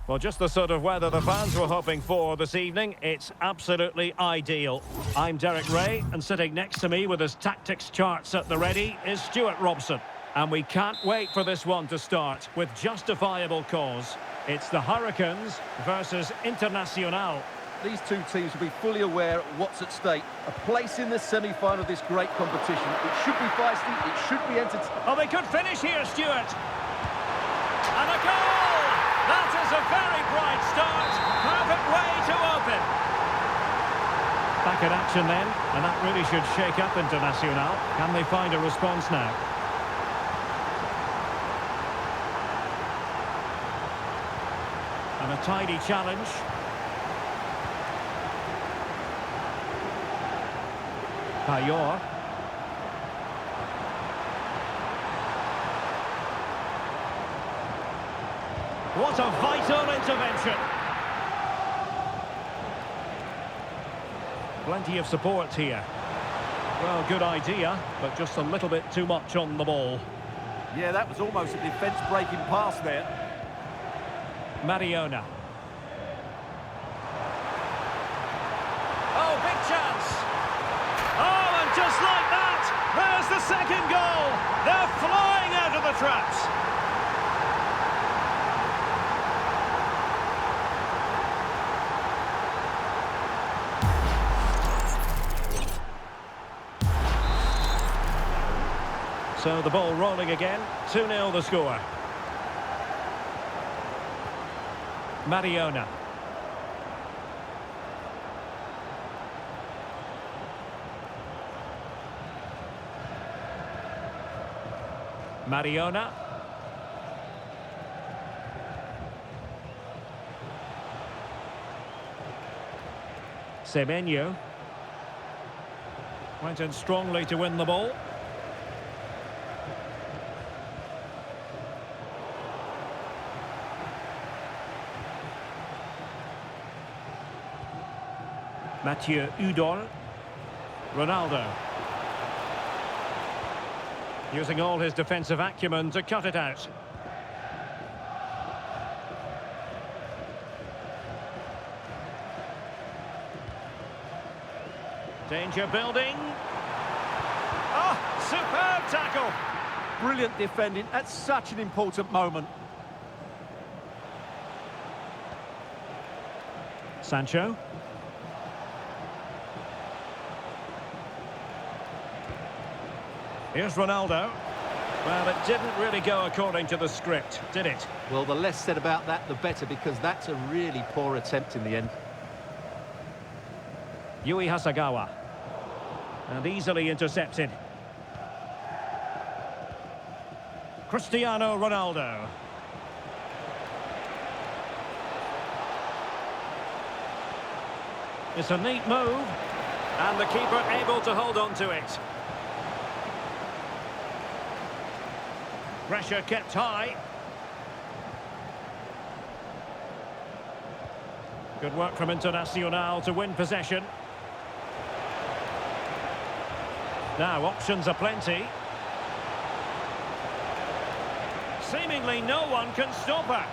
Well, just the sort of weather the fans were hoping for this evening. It's absolutely ideal. I'm Derek Ray, and sitting next to me with his tactics charts at the ready is Stuart Robson. And we can't wait for this one to start with justifiable cause. It's the Hurricanes versus Internacional. These two teams will be fully aware of what's at stake. A place in the semi-final of this great competition. It should be feisty, it should be entertaining. Oh, they could finish here, Stuart. And a goal! That is a very bright start. Perfect way to open. Back in action then, and that really should shake up Internacional. Can they find a response now? And a tidy challenge. Payor. What a vital intervention. Plenty of support here. Well, good idea, but just a little bit too much on the ball. Yeah, that was almost a defence-breaking pass there. Mariona. Oh, big chance. Oh, and just like that, there's the second goal. They're flying out of the traps. So the ball rolling again, 2-0 the score. Mariona. Mariona. Semenyo. Went in strongly to win the ball. Mathieu Udol. Ronaldo. Using all his defensive acumen to cut it out. Danger building. Oh, superb tackle. Brilliant defending at such an important moment. Sancho. Here's Ronaldo. Well, it didn't really go according to the script, did it? Well, the less said about that, the better, because that's a really poor attempt in the end. Yui Hasagawa. And easily intercepted. Cristiano Ronaldo. It's a neat move. And the keeper able to hold on to it. Pressure kept high. Good work from Internacional to win possession. Now options are plenty. Seemingly no one can stop her.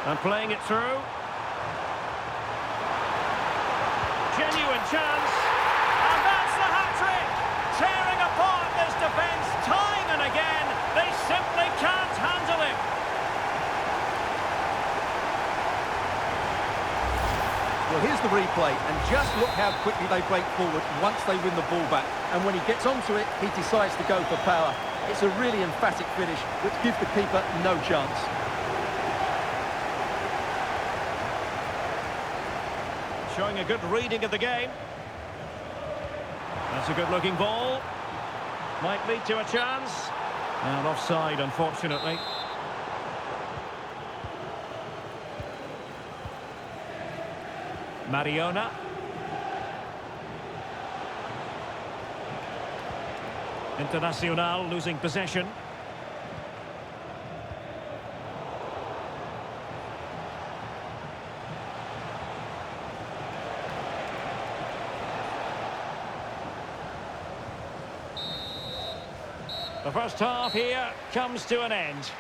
And playing it through. Genuine chance, and that's the hat-trick! Tearing apart this defence time and again. They simply can't handle him. Well, here's the replay, and just look how quickly they break forward once they win the ball back. And when he gets onto it, he decides to go for power. It's a really emphatic finish, which gives the keeper no chance. Showing a good reading of the game. That's a good-looking ball. Might lead to a chance. And offside, unfortunately. Mariona. Internacional losing possession. The first half here comes to an end.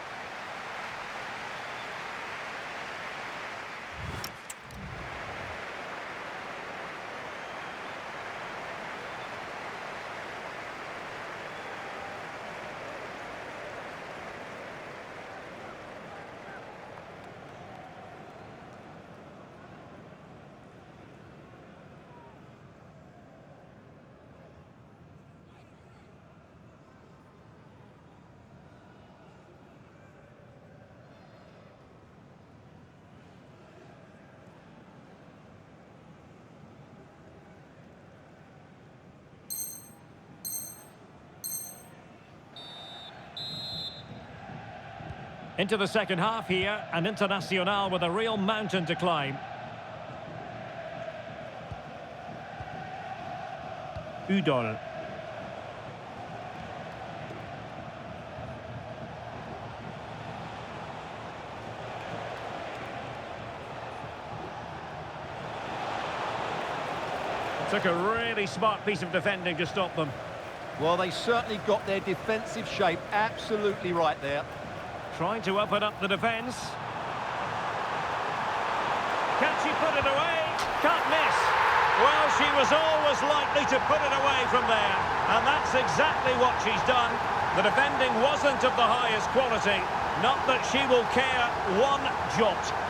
Into the second half here, an Internacional with a real mountain to climb. Udol. Took a really smart piece of defending to stop them. Well, they certainly got their defensive shape absolutely right there. Trying to open up the defence. Can she put it away? Can't miss. Well, she was always likely to put it away from there. And that's exactly what she's done. The defending wasn't of the highest quality. Not that she will care one jot.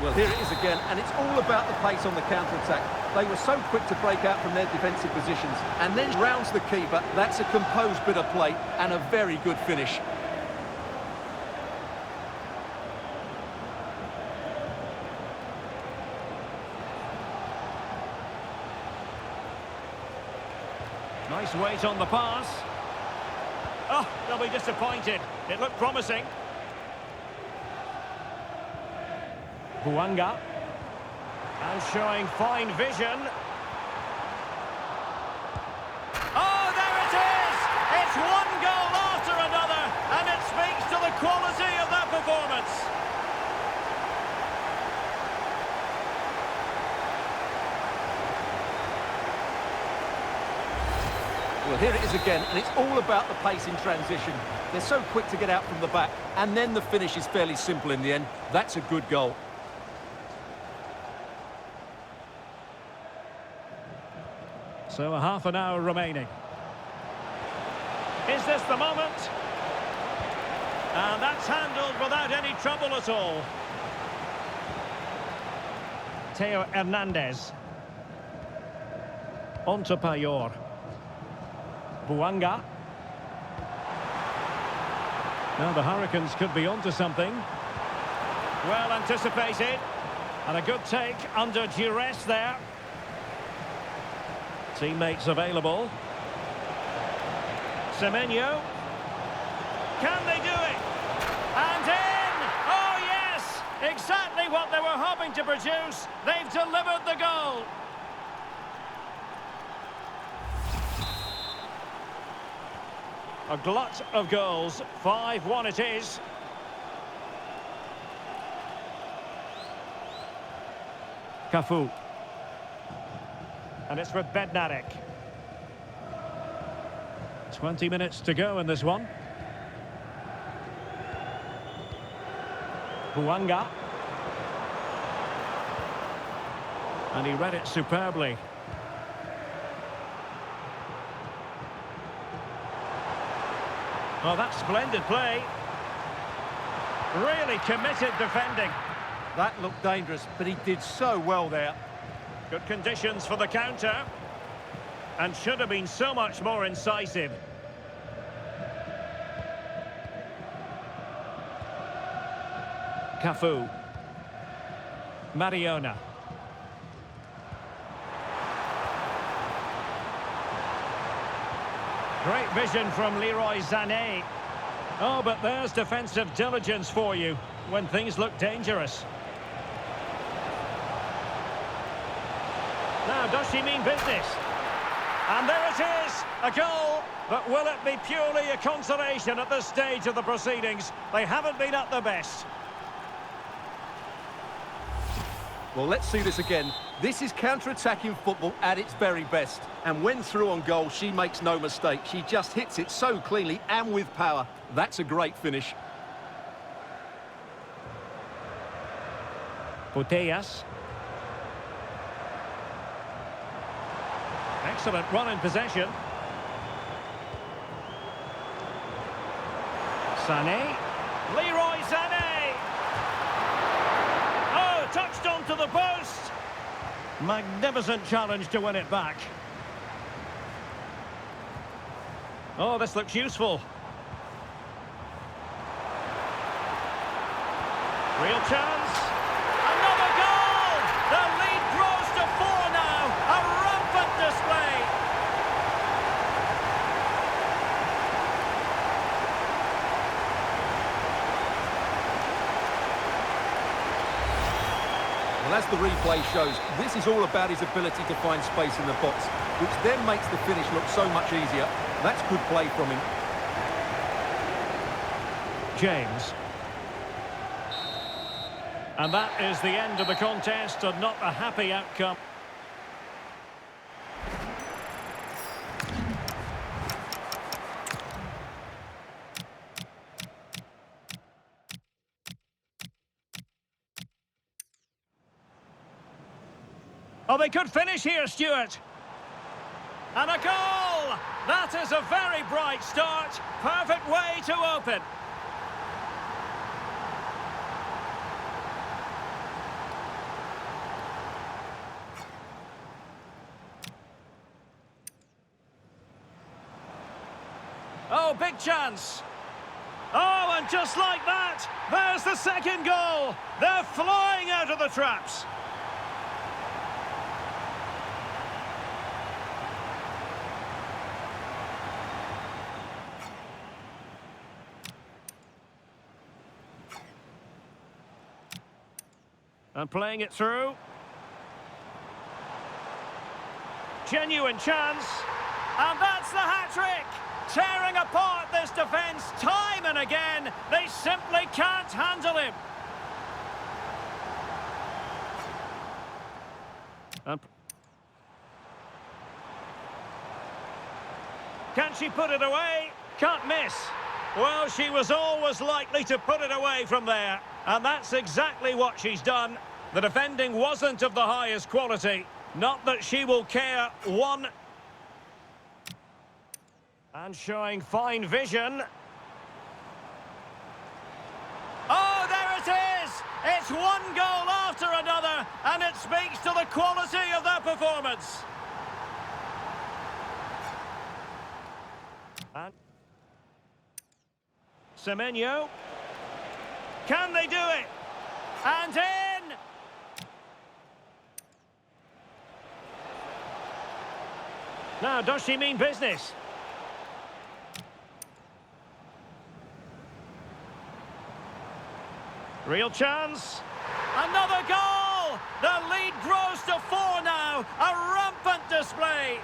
Well, here it is again, and it's all about the pace on the counter-attack. They were so quick to break out from their defensive positions, and then rounds the keeper. That's a composed bit of play and a very good finish. Nice weight on the pass. Oh, they'll be disappointed. It looked promising. Buanga. And showing fine vision. Oh, there it is! It's one goal after another, and it speaks to the quality of that performance. Well, here it is again, and it's all about the pace in transition. They're so quick to get out from the back, and then the finish is fairly simple in the end. That's a good goal. So a half an hour remaining. Is this the moment? And that's handled without any trouble at all. Theo Hernandez. On to Payor. Buanga. Now the Hurricanes could be onto something. Well anticipated. And a good take under duress there. Teammates available. Semenyo. Can they do it? And in! Oh yes! Exactly what they were hoping to produce. They've delivered the goal. A glut of goals. 5-1 it is. Cafu. And it's with Bednarek. 20 minutes to go in this one. Buanga. And he read it superbly. Oh, that's splendid play. Really committed defending. That looked dangerous, but he did so well there. Good conditions for the counter. And should have been so much more incisive. Cafu. Mariona. Great vision from Leroy Sané. Oh, but there's defensive diligence for you when things look dangerous. Now, does she mean business? And there it is, a goal. But will it be purely a consolation at this stage of the proceedings? They haven't been at their best. Well, let's see this again. This is counter-attacking football at its very best. And when through on goal, she makes no mistake. She just hits it so cleanly and with power. That's a great finish. Putellas. Excellent run in possession. Sané. Leroy Sané. Oh, touched onto the post. Magnificent challenge to win it back. Oh, this looks useful. Real chance. Another goal! The lead grows to 4 now. A rampant display. Well, as the replay shows, this is all about his ability to find space in the box, which then makes the finish look so much easier. That's good play from him. James. And that is the end of the contest, and not a happy outcome. Oh, they could finish here, Stuart. And a goal! That is a very bright start. Perfect way to open. Oh, big chance. Oh, and just like that, there's the second goal. They're flying out of the traps. And playing it through. Genuine chance. And that's the hat-trick. Tearing apart this defence time and again. They simply can't handle him. Can she put it away? Can't miss. Well, she was always likely to put it away from there. And that's exactly what she's done. The defending wasn't of the highest quality. Not that she will care one. And showing fine vision. Oh, there it is! It's one goal after another, and it speaks to the quality of their performance. And Semenyo. Can they do it? And in! Now, does she mean business? Real chance. Another goal! The lead grows to 4 now. A rampant display.